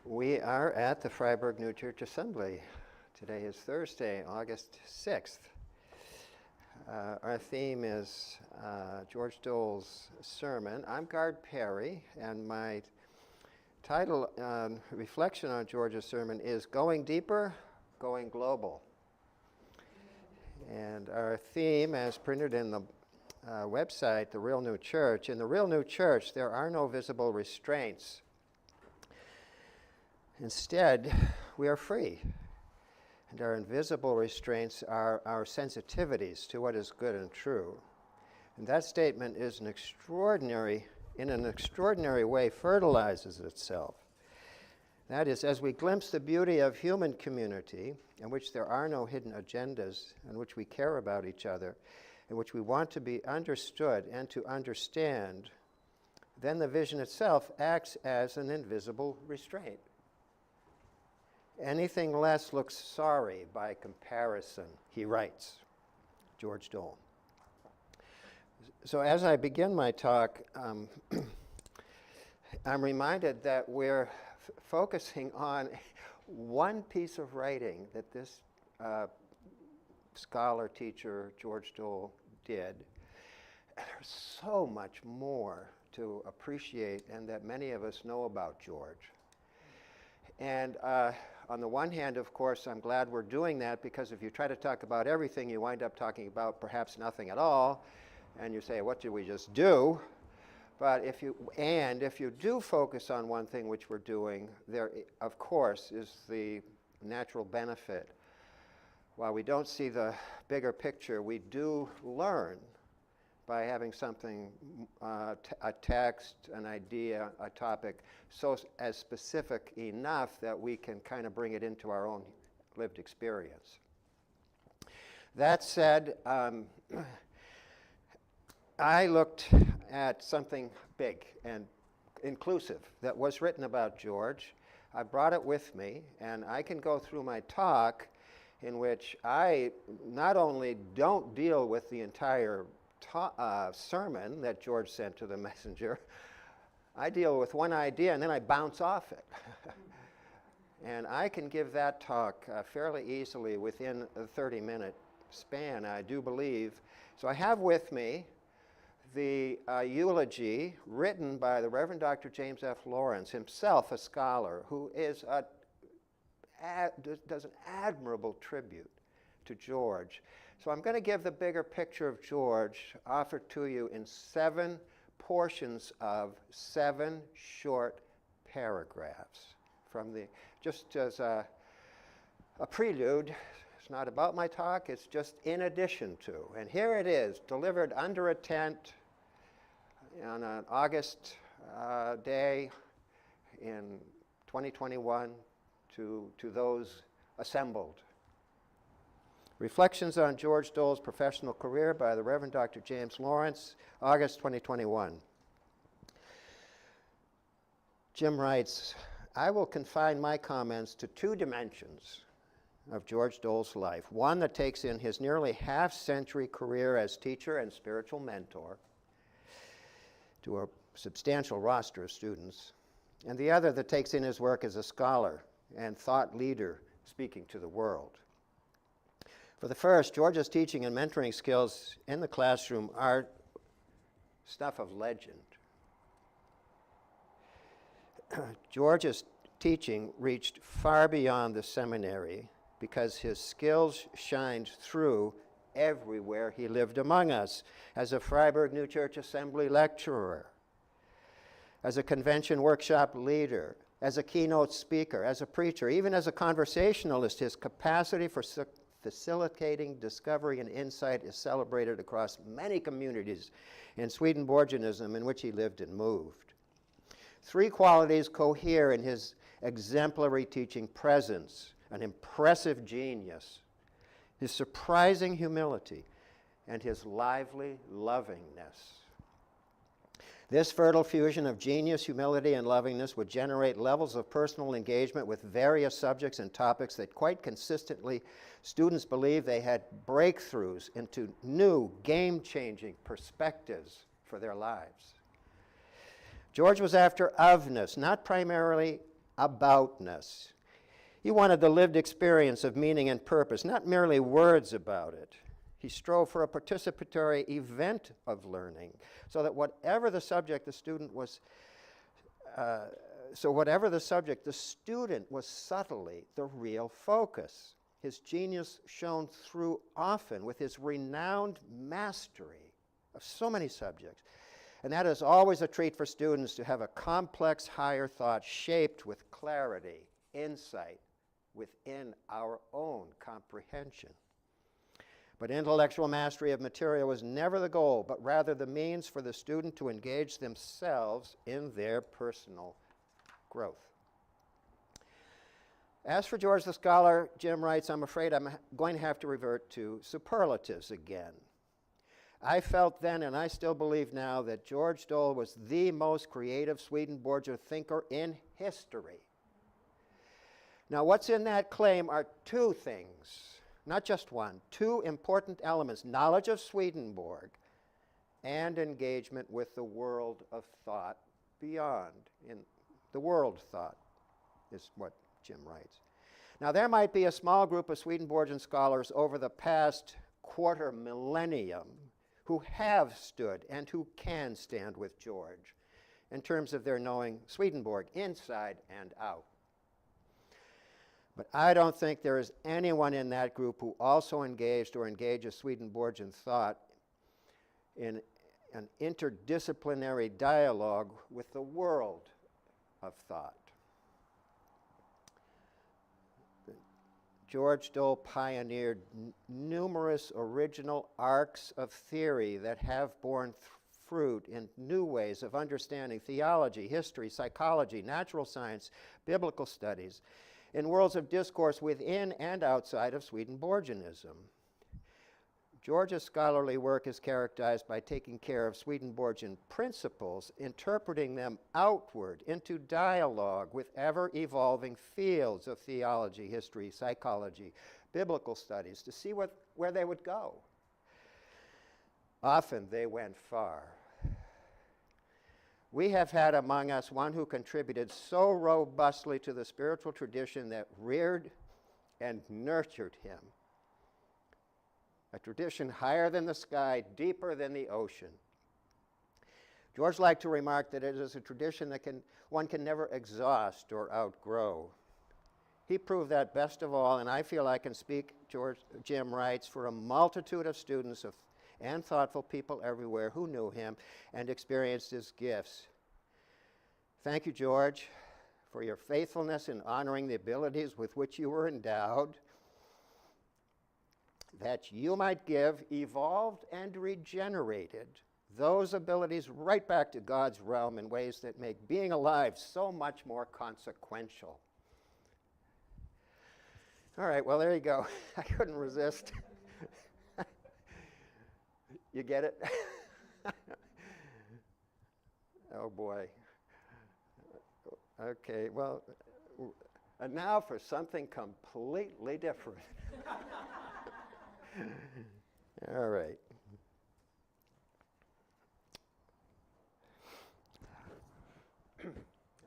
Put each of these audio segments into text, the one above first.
We are at the Freiburg New Church Assembly. Today is Thursday, August 6th. Our theme is George Dole's sermon. I'm Gard Perry, and my title, reflection on George's sermon, is Going Deeper, Going Global. And our theme, as printed in the website, The Real New Church, in the Real New Church, there are no visible restraints. Instead, we are free, and our invisible restraints are our sensitivities to what is good and true. And that statement is in an extraordinary way, fertilizes itself. That is, as we glimpse the beauty of human community, in which there are no hidden agendas, in which we care about each other, in which we want to be understood and to understand, then the vision itself acts as an invisible restraint. Anything less looks sorry by comparison, he writes, George Dole. So as I begin my talk, I'm reminded that we're focusing on one piece of writing that this scholar, teacher, George Dole, did. And there's so much more to appreciate and that many of us know about George. And on the one hand, of course, I'm glad we're doing that, because if you try to talk about everything, you wind up talking about perhaps nothing at all, and you say, what did we just do? But if you do focus on one thing which we're doing, there, of course, is the natural benefit. While we don't see the bigger picture, we do learn by having something, a text, an idea, a topic, so as specific enough that we can kind of bring it into our own lived experience. That said, I looked at something big and inclusive that was written about George. I brought it with me, and I can go through my talk in which I not only don't deal with the entire sermon that George sent to the messenger. I deal with one idea and then I bounce off it. And I can give that talk fairly easily within a 30-minute span, I do believe. So I have with me the eulogy written by the Reverend Dr. James F. Lawrence, himself a scholar, who is does an admirable tribute to George. So I'm going to give the bigger picture of George, offered to you in 7 portions of 7 short paragraphs. Just as a prelude, it's not about my talk, it's just in addition to. And here it is, delivered under a tent on an August day in 2021 to those assembled. Reflections on George Dole's Professional Career by the Reverend Dr. James Lawrence, August 2021. Jim writes, I will confine my comments to 2 dimensions of George Dole's life. One that takes in his nearly half-century career as teacher and spiritual mentor to a substantial roster of students, and the other that takes in his work as a scholar and thought leader speaking to the world. For the first, George's teaching and mentoring skills in the classroom are stuff of legend. George's teaching reached far beyond the seminary because his skills shined through everywhere he lived among us, as a Freiburg New Church Assembly lecturer, as a convention workshop leader, as a keynote speaker, as a preacher, even as a conversationalist. His capacity for facilitating discovery and insight is celebrated across many communities in Swedenborgianism in which he lived and moved. 3 qualities cohere in his exemplary teaching presence: an impressive genius, his surprising humility, and his lively lovingness. This fertile fusion of genius, humility, and lovingness would generate levels of personal engagement with various subjects and topics that quite consistently students believe they had breakthroughs into new, game-changing perspectives for their lives. George was after ofness, not primarily aboutness. He wanted the lived experience of meaning and purpose, not merely words about it. He strove for a participatory event of learning, so that whatever the subject, the student was subtly the real focus. His genius shone through often with his renowned mastery of so many subjects. And that is always a treat for students, to have a complex higher thought shaped with clarity, insight, within our own comprehension. But intellectual mastery of material was never the goal, but rather the means for the student to engage themselves in their personal growth. As for George the scholar, Jim writes, I'm afraid I'm going to have to revert to superlatives again. I felt then, and I still believe now, that George Dole was the most creative Swedenborgian thinker in history. Now, what's in that claim are two things, not just one, two important elements: knowledge of Swedenborg and engagement with the world of thought beyond. In the world thought is what Jim writes. Now, there might be a small group of Swedenborgian scholars over the past quarter millennium who have stood and who can stand with George in terms of their knowing Swedenborg inside and out. But I don't think there is anyone in that group who also engaged or engages Swedenborgian thought in an interdisciplinary dialogue with the world of thought. George Dole pioneered numerous original arcs of theory that have borne fruit in new ways of understanding theology, history, psychology, natural science, biblical studies, in worlds of discourse within and outside of Swedenborgianism. George's scholarly work is characterized by taking care of Swedenborgian principles, interpreting them outward into dialogue with ever-evolving fields of theology, history, psychology, biblical studies, to see where they would go. Often they went far. We have had among us one who contributed so robustly to the spiritual tradition that reared and nurtured him. A tradition higher than the sky, deeper than the ocean. George liked to remark that it is a tradition that one can never exhaust or outgrow. He proved that best of all, and I feel I can speak, Jim writes, for a multitude of students and thoughtful people everywhere who knew him and experienced his gifts. Thank you, George, for your faithfulness in honoring the abilities with which you were endowed, that you might give, evolved and regenerated those abilities right back to God's realm in ways that make being alive so much more consequential. All right, well, there you go. I couldn't resist. You get it? Oh, boy. Okay, well, and now for something completely different. All right.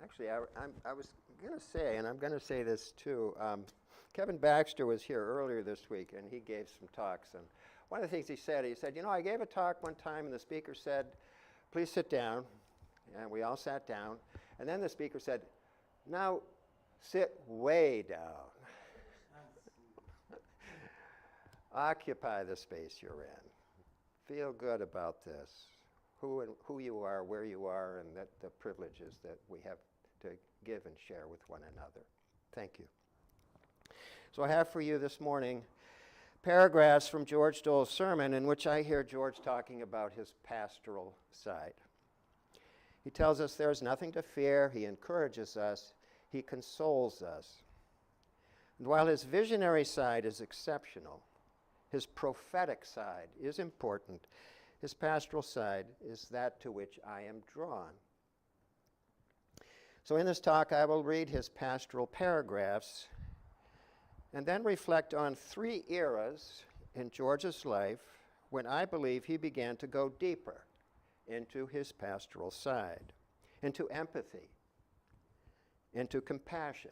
Actually, I was going to say, and I'm going to say this too, Kevin Baxter was here earlier this week, and he gave some talks. And one of the things he said, you know, I gave a talk one time, and the speaker said, please sit down. And we all sat down. And then the speaker said, now sit way down. Occupy the space you're in. Feel good about this, who you are, where you are, and that the privileges that we have to give and share with one another. Thank you. So I have for you this morning paragraphs from George Dole's sermon in which I hear George talking about his pastoral side. He tells us there's nothing to fear. He encourages us. He consoles us. And while his visionary side is exceptional, his prophetic side is important. His pastoral side is that to which I am drawn. So in this talk, I will read his pastoral paragraphs and then reflect on three eras in George's life when I believe he began to go deeper into his pastoral side, into empathy, into compassion,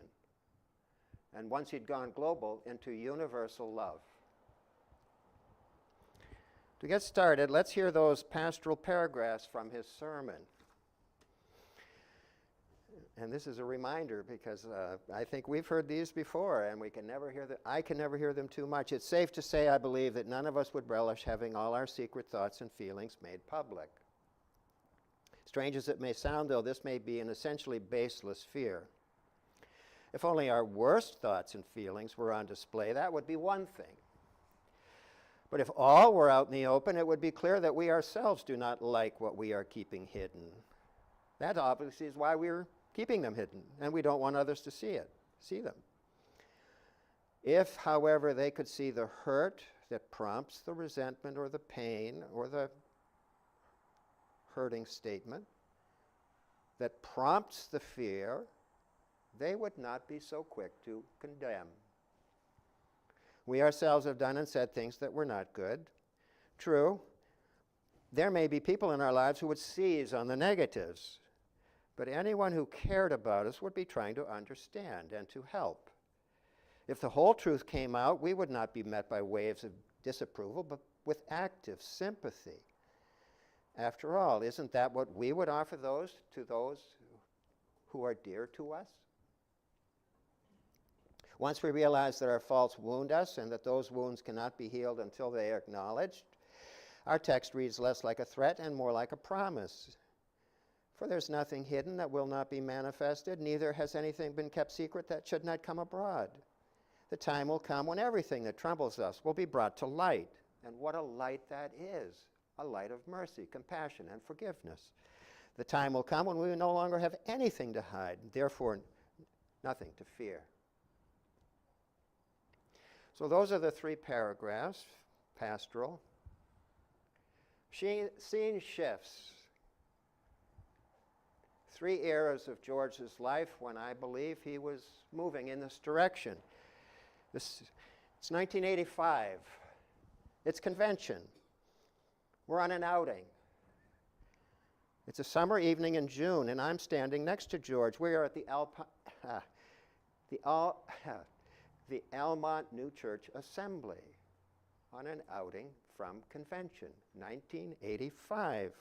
and once he'd gone global, into universal love. To get started, let's hear those pastoral paragraphs from his sermon. And this is a reminder because I think we've heard these before, and we can never hear them. I can never hear them too much. It's safe to say, I believe, that none of us would relish having all our secret thoughts and feelings made public. Strange as it may sound, though, this may be an essentially baseless fear. If only our worst thoughts and feelings were on display, that would be one thing. But if all were out in the open, it would be clear that we ourselves do not like what we are keeping hidden. That obviously is why we're keeping them hidden, and we don't want others to see them. If, however, they could see the hurt that prompts the resentment or the pain or the hurting statement that prompts the fear, they would not be so quick to condemn. We ourselves have done and said things that were not good. True, there may be people in our lives who would seize on the negatives, but anyone who cared about us would be trying to understand and to help. If the whole truth came out, we would not be met by waves of disapproval, but with active sympathy. After all, isn't that what we would offer to those who are dear to us? Once we realize that our faults wound us and that those wounds cannot be healed until they are acknowledged, our text reads less like a threat and more like a promise. For there's nothing hidden that will not be manifested, neither has anything been kept secret that should not come abroad. The time will come when everything that troubles us will be brought to light. And what a light that is, a light of mercy, compassion, and forgiveness. The time will come when we will no longer have anything to hide, therefore nothing to fear. So those are the three paragraphs, pastoral. Scene shifts. 3 eras of George's life when I believe he was moving in this direction. It's 1985. It's convention. We're on an outing. It's a summer evening in June, and I'm standing next to George. We are at the Almont New Church Assembly on an outing from convention, 1985.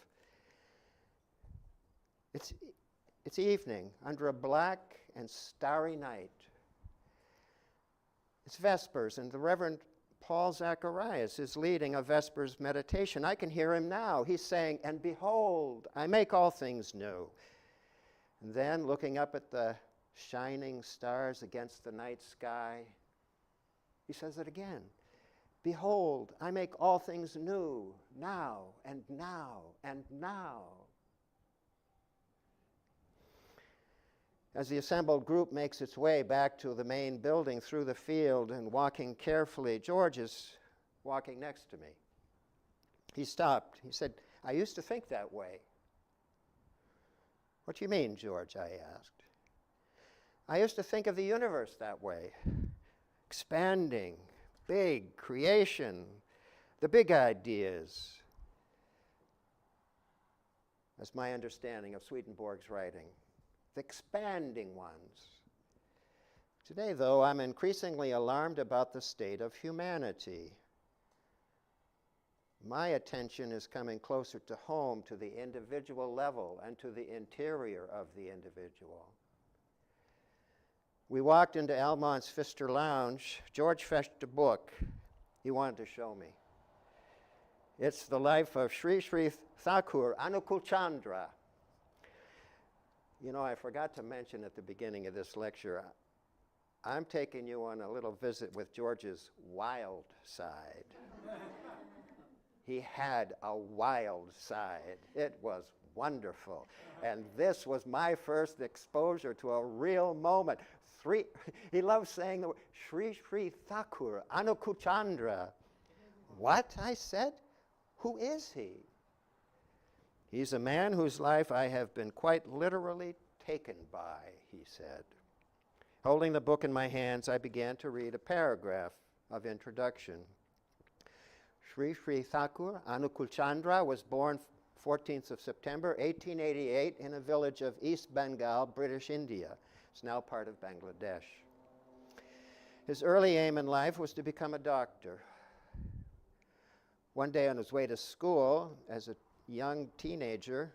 It's evening under a black and starry night. It's Vespers, and the Reverend Paul Zacharias is leading a Vespers meditation. I can hear him now. He's saying, "And behold, I make all things new." And then, looking up at the shining stars against the night sky, he says it again. "Behold, I make all things new, now and now and now." As the assembled group makes its way back to the main building through the field and walking carefully, George is walking next to me. He stopped. He said, "I used to think that way." "What do you mean, George?" I asked. "I used to think of the universe that way. Expanding, big, creation, the big ideas." That's my understanding of Swedenborg's writing. The expanding ones. Today, though, I'm increasingly alarmed about the state of humanity. My attention is coming closer to home, to the individual level, and to the interior of the individual. We walked into Almont's Pfister Lounge. George fetched a book he wanted to show me. It's the life of Sri Sri Thakur Anukulchandra. You know, I forgot to mention at the beginning of this lecture, I'm taking you on a little visit with George's wild side. He had a wild side. It was wonderful. And this was my first exposure to a real moment. He loves saying the word, Sri Sri Thakur Anukulchandra. "What?" I said. "Who is he?" "He's a man whose life I have been quite literally taken by," he said. Holding the book in my hands, I began to read a paragraph of introduction. Sri Sri Thakur Anukulchandra was born 14th of September 1888 in a village of East Bengal, British India. It's now part of Bangladesh. His early aim in life was to become a doctor. One day on his way to school, as a young teenager,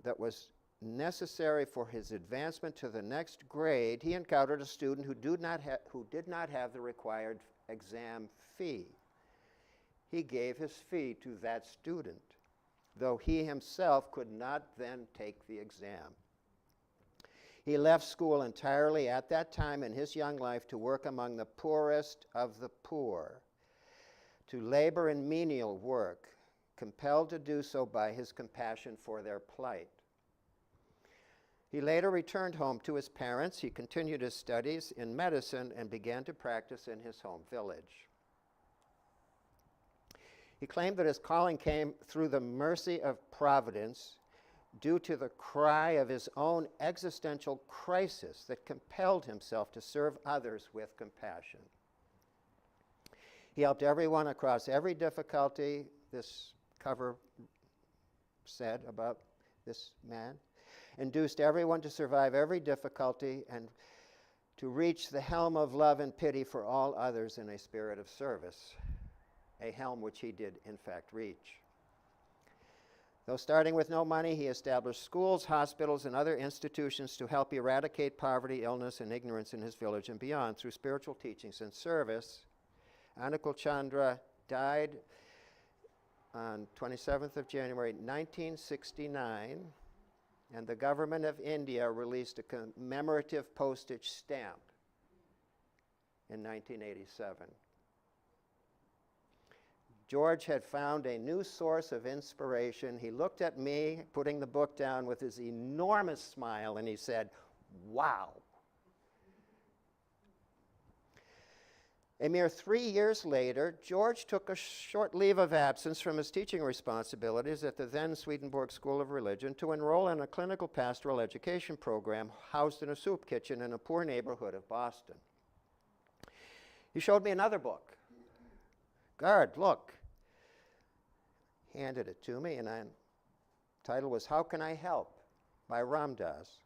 that was necessary for his advancement to the next grade, he encountered a student who did not have the required exam fee. He gave his fee to that student, though he himself could not then take the exam. He left school entirely at that time in his young life to work among the poorest of the poor, to labor in menial work, compelled to do so by his compassion for their plight. He later returned home to his parents. He continued his studies in medicine and began to practice in his home village. He claimed that his calling came through the mercy of Providence due to the cry of his own existential crisis that compelled himself to serve others with compassion. He helped everyone across every difficulty, this cover said about this man, induced everyone to survive every difficulty and to reach the helm of love and pity for all others in a spirit of service, a helm which he did in fact reach. Though starting with no money, he established schools, hospitals, and other institutions to help eradicate poverty, illness, and ignorance in his village and beyond through spiritual teachings and service. Anukul Chandra died on 27th of January 1969, and the government of India released a commemorative postage stamp in 1987. George had found a new source of inspiration. He looked at me, putting the book down with his enormous smile, and he said, "Wow." A mere 3 years later, George took a short leave of absence from his teaching responsibilities at the then Swedenborg School of Religion to enroll in a clinical pastoral education program housed in a soup kitchen in a poor neighborhood of Boston. He showed me another book. "Gard, look." Handed it to me, and the title was "How Can I Help?" by Ram Dass.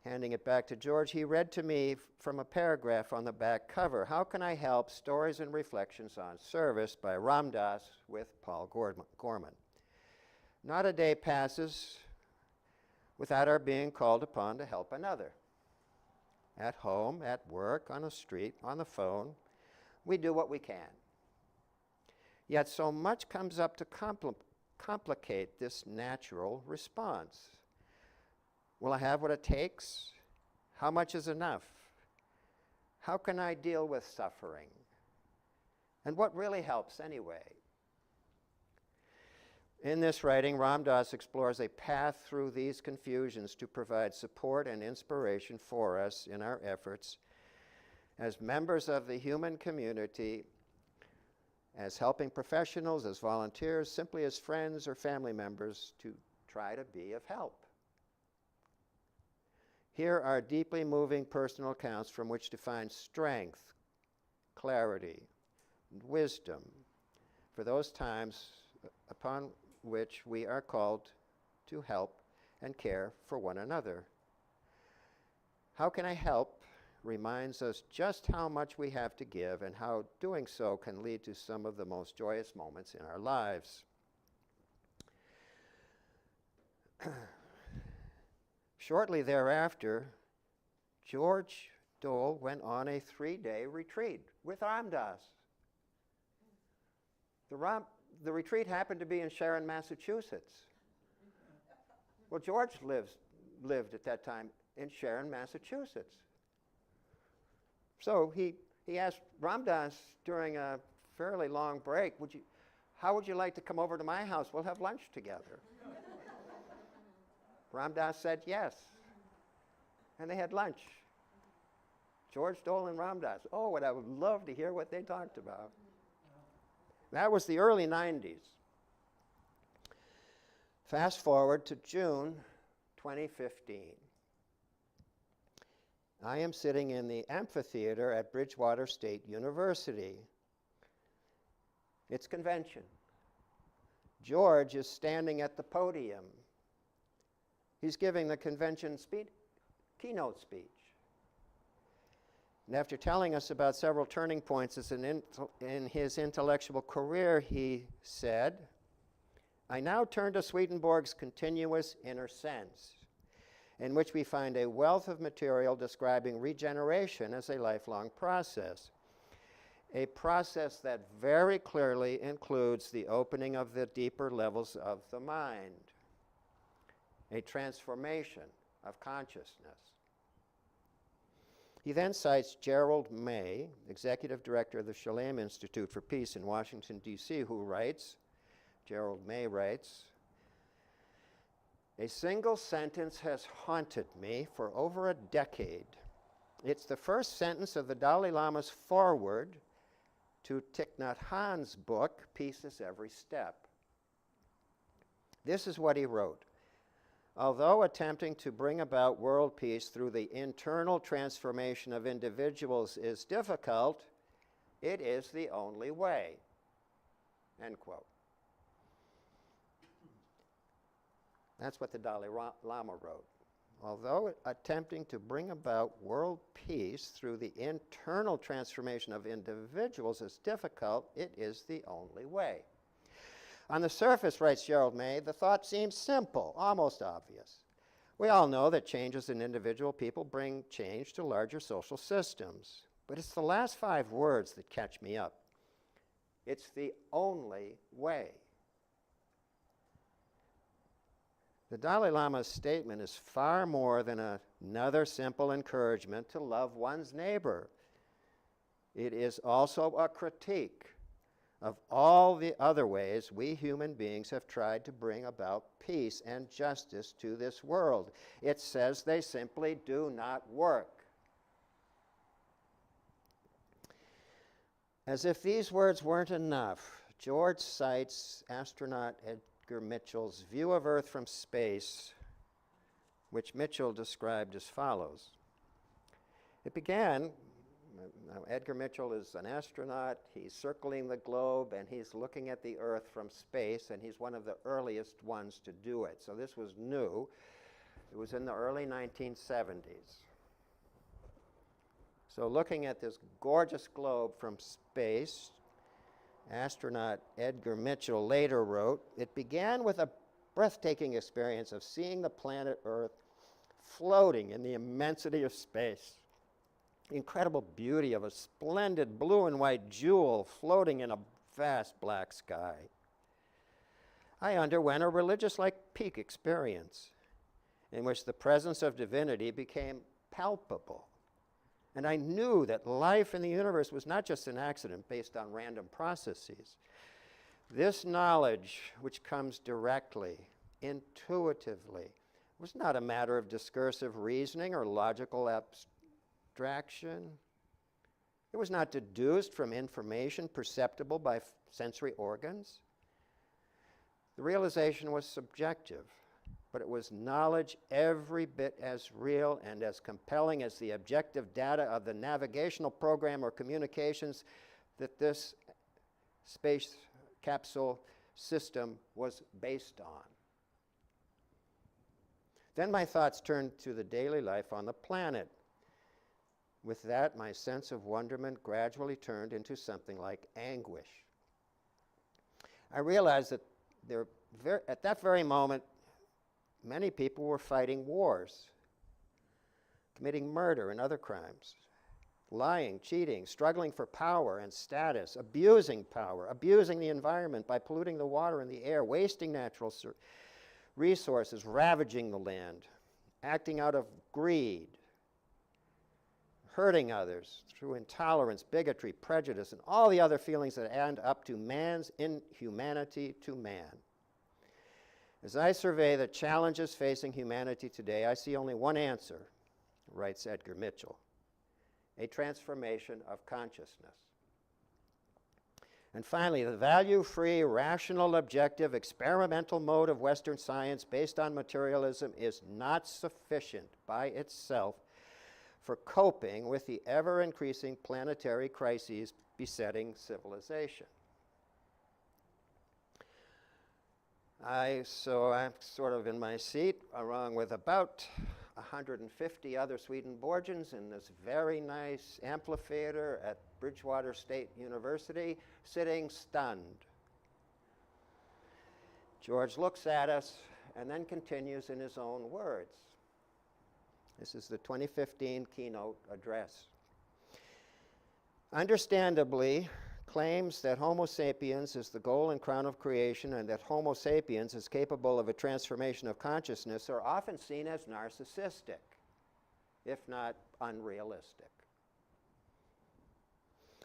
Handing it back to George, he read to me from a paragraph on the back cover, "How Can I Help? Stories and Reflections on Service" by Ram Dass with Paul Gorman. Not a day passes without our being called upon to help another. At home, at work, on the street, on the phone, we do what we can. Yet so much comes up to complicate this natural response. Will I have what it takes? How much is enough? How can I deal with suffering? And what really helps anyway? In this writing, Ram Dass explores a path through these confusions to provide support and inspiration for us in our efforts as members of the human community, as helping professionals, as volunteers, simply as friends or family members, to try to be of help. Here are deeply moving personal accounts from which to find strength, clarity, and wisdom for those times upon which we are called to help and care for one another. How can I help? Reminds us just how much we have to give and how doing so can lead to some of the most joyous moments in our lives. Shortly thereafter, George Dole went on a 3-day retreat with Ram Dass. The retreat happened to be in Sharon, Massachusetts. Well, George lived at that time in Sharon, Massachusetts. So he asked Ram Dass during a fairly long break, how would you like to come over to my house? We'll have lunch together. Ram Dass said yes. And they had lunch. George Dole and Ram Dass. Oh, and I would love to hear what they talked about. That was the early 90s. Fast forward to June 2015. I am sitting in the amphitheater at Bridgewater State University. It's convention. George is standing at the podium. He's giving the convention keynote speech. And after telling us about several turning points in his intellectual career, he said, "I now turn to Swedenborg's continuous inner sense, in which we find a wealth of material describing regeneration as a lifelong process, a process that very clearly includes the opening of the deeper levels of the mind, a transformation of consciousness." He then cites Gerald May, executive director of the Shalem Institute for Peace in Washington, D.C., who writes, Gerald May writes, "A single sentence has haunted me for over a decade. It's the first sentence of the Dalai Lama's foreword to Thich Nhat Hanh's book, Peace is Every Step. This is what he wrote. Although attempting to bring about world peace through the internal transformation of individuals is difficult, it is the only way." End quote. That's what the Dalai Lama wrote. Although attempting to bring about world peace through the internal transformation of individuals is difficult, it is the only way. On the surface, writes Gerald May, the thought seems simple, almost obvious. We all know that changes in individual people bring change to larger social systems. But it's the last 5 words that catch me up. It's the only way. The Dalai Lama's statement is far more than another simple encouragement to love one's neighbor. It is also a critique of all the other ways we human beings have tried to bring about peace and justice to this world. It says they simply do not work. As if these words weren't enough, George cites astronaut Edgar Mitchell's view of Earth from space, which Mitchell described as follows. It began, now Edgar Mitchell is an astronaut, he's circling the globe and he's looking at the Earth from space, and he's one of the earliest ones to do it. So this was new. It was in the early 1970s. So looking at this gorgeous globe from space, astronaut Edgar Mitchell later wrote, "It began with a breathtaking experience of seeing the planet Earth floating in the immensity of space. The incredible beauty of a splendid blue and white jewel floating in a vast black sky. I underwent a religious-like peak experience in which the presence of divinity became palpable. And I knew that life in the universe was not just an accident based on random processes. This knowledge, which comes directly, intuitively, was not a matter of discursive reasoning or logical abstraction. It was not deduced from information perceptible by sensory organs. The realization was subjective, but it was knowledge every bit as real and as compelling as the objective data of the navigational program or communications that this space capsule system was based on. Then my thoughts turned to the daily life on the planet. With that, my sense of wonderment gradually turned into something like anguish. I realized that at that very moment, many people were fighting wars, committing murder and other crimes, lying, cheating, struggling for power and status, abusing power, abusing the environment by polluting the water and the air, wasting natural resources, ravaging the land, acting out of greed, hurting others through intolerance, bigotry, prejudice, and all the other feelings that add up to man's inhumanity to man. As I survey the challenges facing humanity today, I see only one answer, writes Edgar Mitchell: a transformation of consciousness. And finally, the value-free, rational, objective, experimental mode of Western science based on materialism is not sufficient by itself for coping with the ever-increasing planetary crises besetting civilization. So I'm sort of in my seat, along with about 150 other Swedenborgians in this very nice amphitheater at Bridgewater State University, sitting stunned. George looks at us and then continues in his own words. This is the 2015 keynote address. Understandably, claims that Homo sapiens is the goal and crown of creation and that Homo sapiens is capable of a transformation of consciousness are often seen as narcissistic, if not unrealistic.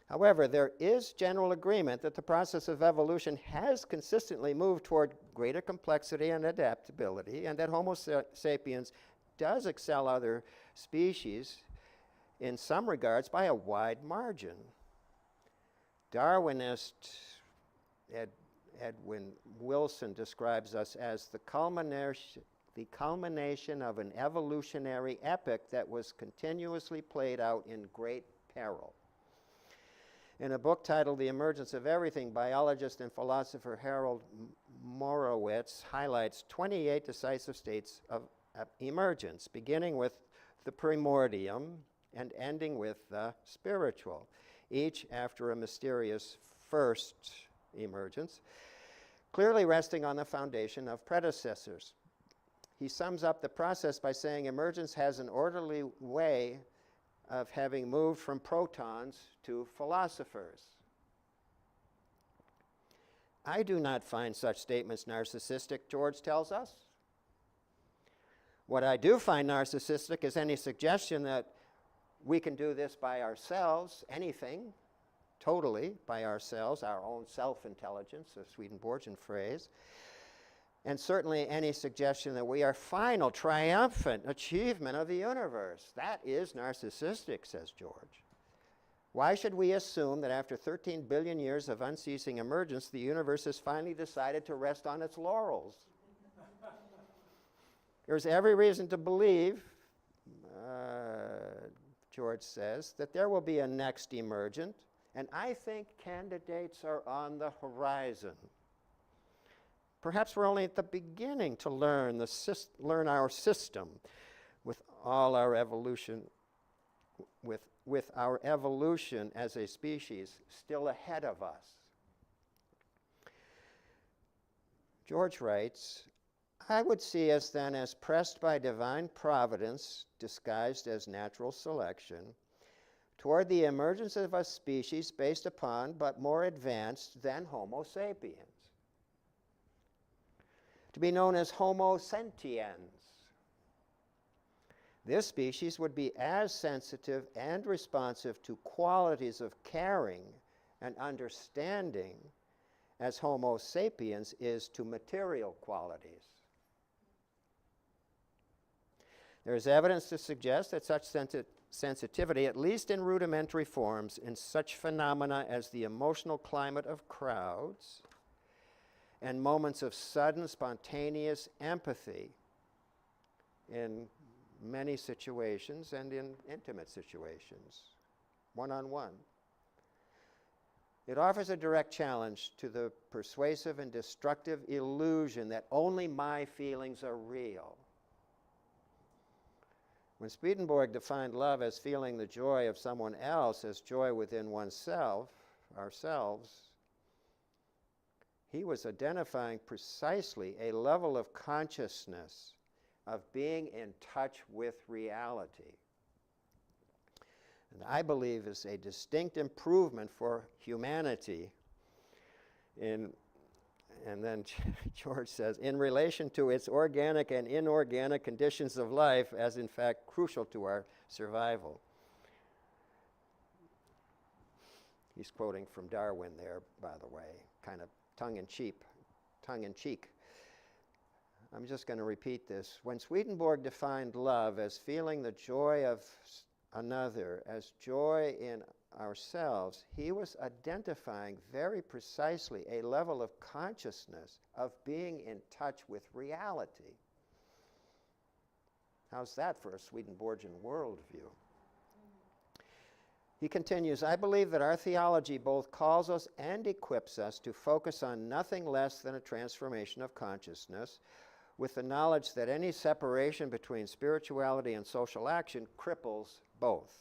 However, there is general agreement that the process of evolution has consistently moved toward greater complexity and adaptability, and that Homo sapiens does excel other species in some regards by a wide margin. Darwinist Edwin Wilson describes us as the culmination of an evolutionary epic that was continuously played out in great peril. In a book titled The Emergence of Everything, biologist and philosopher Harold Morowitz highlights 28 decisive states of emergence, beginning with the primordium and ending with the spiritual, each after a mysterious first emergence, clearly resting on the foundation of predecessors. He sums up the process by saying emergence has an orderly way of having moved from protons to philosophers. I do not find such statements narcissistic, George tells us. What I do find narcissistic is any suggestion that we can do this by ourselves, anything, totally by ourselves, our own self-intelligence, a Swedenborgian phrase, and certainly any suggestion that we are final, triumphant achievement of the universe. That is narcissistic, says George. Why should we assume that after 13 billion years of unceasing emergence, the universe has finally decided to rest on its laurels? There's every reason to believe, George says, that there will be a next emergent, and I think candidates are on the horizon. Perhaps we're only at the beginning to learn our system with all our evolution, with our evolution as a species still ahead of us. George writes, I would see us then as pressed by divine providence, disguised as natural selection, toward the emergence of a species based upon but more advanced than Homo sapiens, to be known as Homo sentiens. This species would be as sensitive and responsive to qualities of caring and understanding as Homo sapiens is to material qualities. There is evidence to suggest that such sensitivity, at least in rudimentary forms, in such phenomena as the emotional climate of crowds and moments of sudden, spontaneous empathy in many situations and in intimate situations, one-on-one. It offers a direct challenge to the persuasive and destructive illusion that only my feelings are real. When Swedenborg defined love as feeling the joy of someone else as joy within oneself, ourselves, he was identifying precisely a level of consciousness, of being in touch with reality. And I believe is a distinct improvement for humanity and then George says, in relation to its organic and inorganic conditions of life, as in fact crucial to our survival. He's quoting from Darwin there, by the way, kind of tongue-in-cheek. I'm just going to repeat this. When Swedenborg defined love as feeling the joy of another, as joy in ourselves, he was identifying very precisely a level of consciousness of being in touch with reality. How's that for a Swedenborgian worldview? He continues, I believe that our theology both calls us and equips us to focus on nothing less than a transformation of consciousness, with the knowledge that any separation between spirituality and social action cripples both.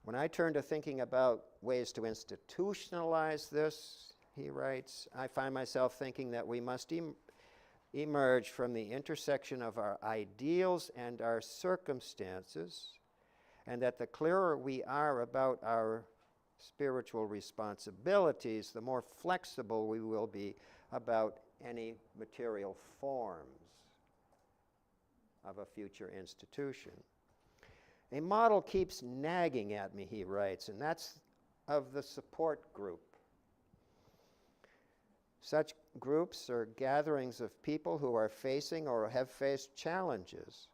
When I turn to thinking about ways to institutionalize this, he writes, I find myself thinking that we must emerge from the intersection of our ideals and our circumstances, and that the clearer we are about our spiritual responsibilities, the more flexible we will be about any material forms of a future institution. A model keeps nagging at me, he writes, and that's of the support group. Such groups are gatherings of people who are facing or have faced challenges.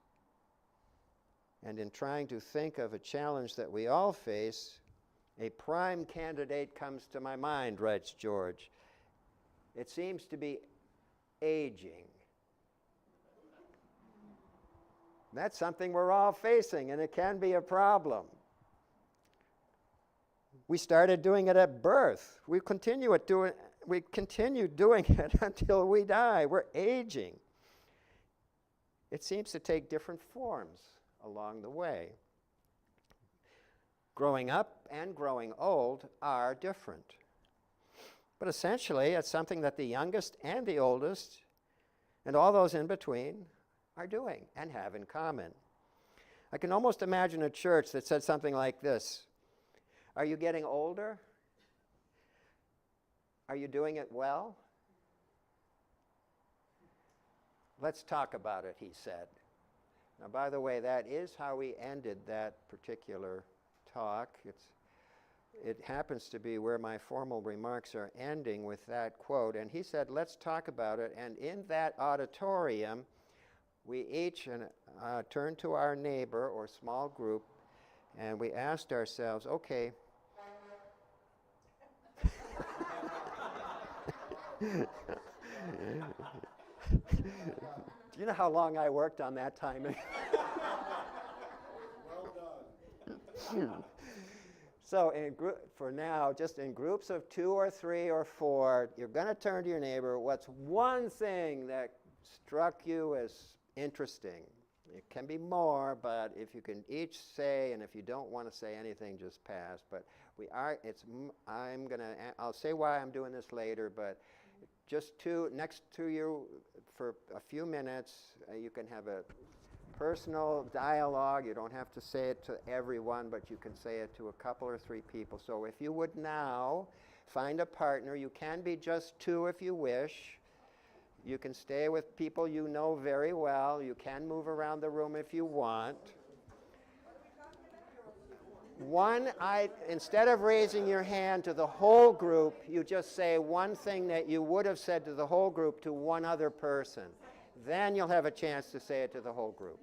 And in trying to think of a challenge that we all face, a prime candidate comes to my mind, writes George. It seems to be aging. That's something we're all facing, and it can be a problem. We started doing it at birth. We continue doing it until we die. We're aging. It seems to take different forms along the way. Growing up and growing old are different. But essentially, it's something that the youngest and the oldest, and all those in between, are doing and have in common. I can almost imagine a church that said something like this: are you getting older? Are you doing it well? Let's talk about it, he said. Now, by the way, that is how we ended that particular talk. It happens to be where my formal remarks are ending with that quote. And he said, let's talk about it. And in that auditorium, we each turned to our neighbor or small group, and we asked ourselves, okay, do you know how long I worked on that timing? Well done. So for now, just in groups of 2 or 3 or 4, you're going to turn to your neighbor. What's one thing that struck you as interesting? It can be more, but if you can each say, and if you don't want to say anything, just pass. But I'll say why I'm doing this later, but just next to you for a few minutes, you can have a personal dialogue. You don't have to say it to everyone, but you can say it to a couple or 3 people. So if you would now find a partner, you can be just 2 if you wish. You can stay with people you know very well. You can move around the room if you want. Instead of raising your hand to the whole group, you just say one thing that you would have said to the whole group to one other person. Then you'll have a chance to say it to the whole group.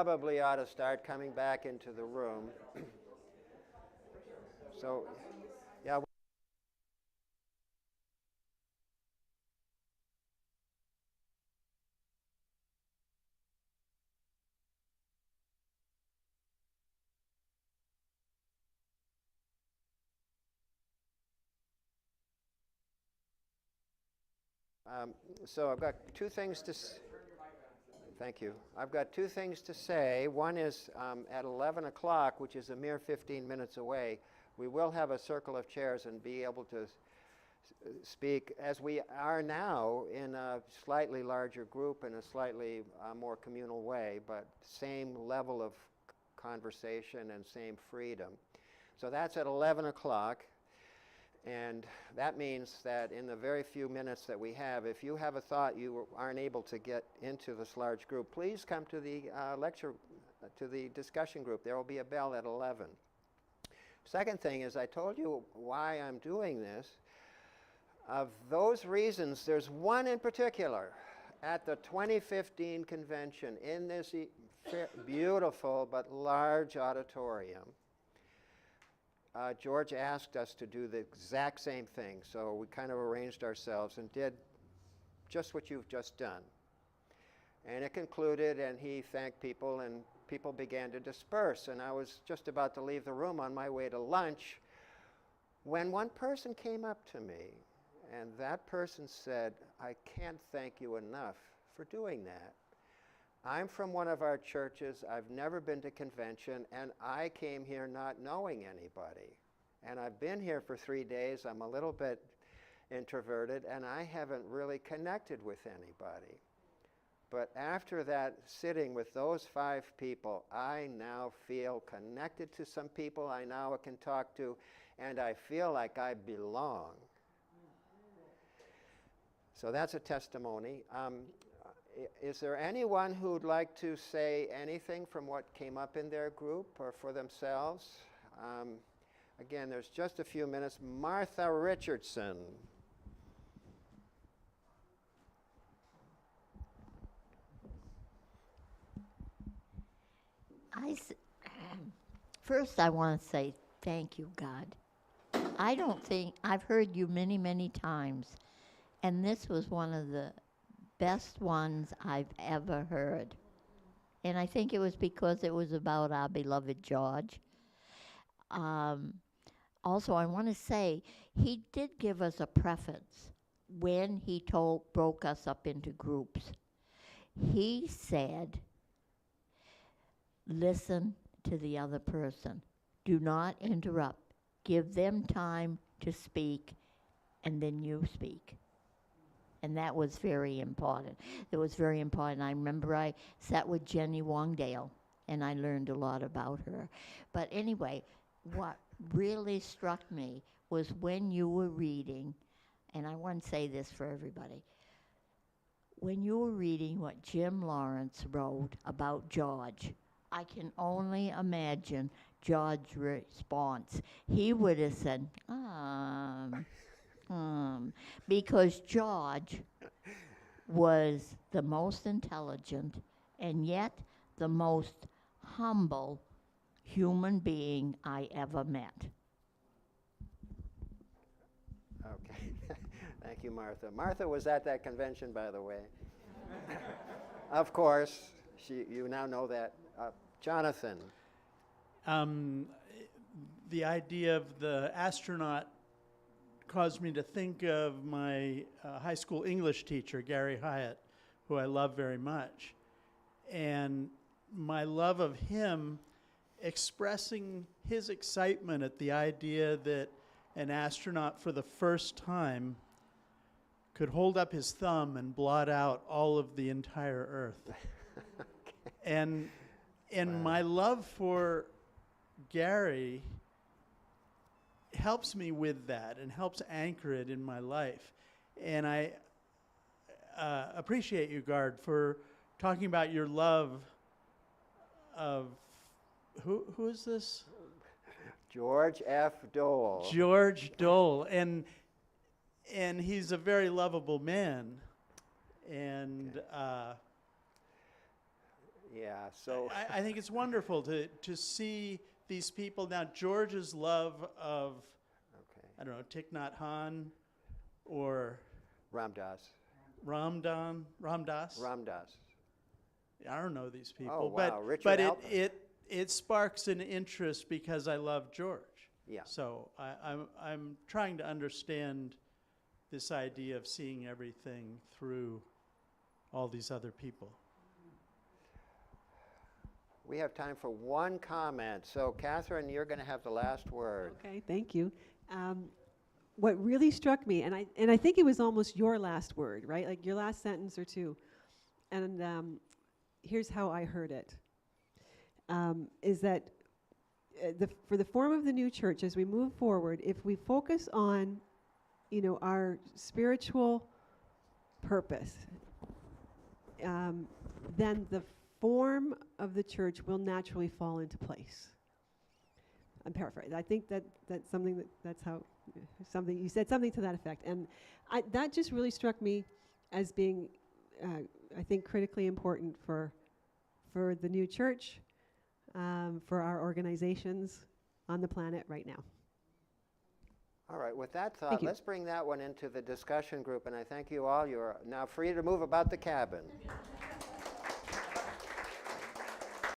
probably ought to start coming back into the room. So, yeah. So I've got two things to thank you. I've got two things to say. One is at 11 o'clock, which is a mere 15 minutes away, we will have a circle of chairs and be able to speak as we are now in a slightly larger group in a slightly more communal way, but same level of conversation and same freedom. So that's at 11 o'clock. And that means that in the very few minutes that we have, if you have a thought you aren't able to get into this large group, please come to the to the discussion group. There will be a bell at 11. Second thing is, I told you why I'm doing this. Of those reasons, there's one in particular. At the 2015 convention, in this beautiful but large auditorium, George asked us to do the exact same thing, so we kind of arranged ourselves and did just what you've just done. And it concluded, and he thanked people, and people began to disperse. And I was just about to leave the room on my way to lunch when one person came up to me, and that person said, "I can't thank you enough for doing that. I'm from one of our churches. I've never been to convention, and I came here not knowing anybody. And I've been here for 3 days. I'm a little bit introverted, and I haven't really connected with anybody. But after that sitting with those 5 people, I now feel connected to some people I now can talk to, and I feel like I belong." So that's a testimony. Is there anyone who'd like to say anything from what came up in their group or for themselves? Again, there's just a few minutes. Martha Richardson. First, I want to say thank you, God. I don't think I've heard you many, many times, and this was one of the best ones I've ever heard. And I think it was because it was about our beloved George. Also, I want to say he did give us a preference when he broke us up into groups. He said, listen to the other person. Do not interrupt. Give them time to speak, and then you speak. And that was very important. It was very important. I remember I sat with Jenny Wongdale, and I learned a lot about her. But anyway, what really struck me was when you were reading, and I want to say this for everybody, when you were reading what Jim Lawrence wrote about George, I can only imagine George's response. He would have said, because George was the most intelligent and yet the most humble human being I ever met. Okay. Thank you, Martha. Martha was at that convention, by the way. Of course, you now know that. Jonathan. The idea of the astronaut caused me to think of my high school English teacher, Gary Hyatt, who I love very much. And my love of him expressing his excitement at the idea that an astronaut for the first time could hold up his thumb and blot out all of the entire Earth. Okay. And wow. My love for Gary helps me with that and helps anchor it in my life. And I appreciate you, Gard, for talking about your love of, who is this? George F. Dole. George Dole. And he's a very lovable man. And Yeah, so, I think it's wonderful to see these people. Now, George's love of, okay. I don't know, Thich Nhat Hanh or Ramdas. Ramdas. Ramdas. I don't know these people, Oh, wow, Richard but Altman. it sparks an interest because I love George. Yeah. So I'm trying to understand this idea of seeing everything through all these other people. We have time for one comment. So, Catherine, you're going to have the last word. Okay, thank you. What really struck me, and I think it was almost your last word, right? Like your last sentence or two. And here's how I heard it, is that for the form of the new church, as we move forward, if we focus on, our spiritual purpose, then the form of the church will naturally fall into place. I'm paraphrasing. I think that's something that's how something you said something to that effect, and that just really struck me as being, I think, critically important for the new church, for our organizations on the planet right now. All right, with that Thank thought, you. let's bring that one into the discussion group, and I thank you all. You're now free to move about the cabin.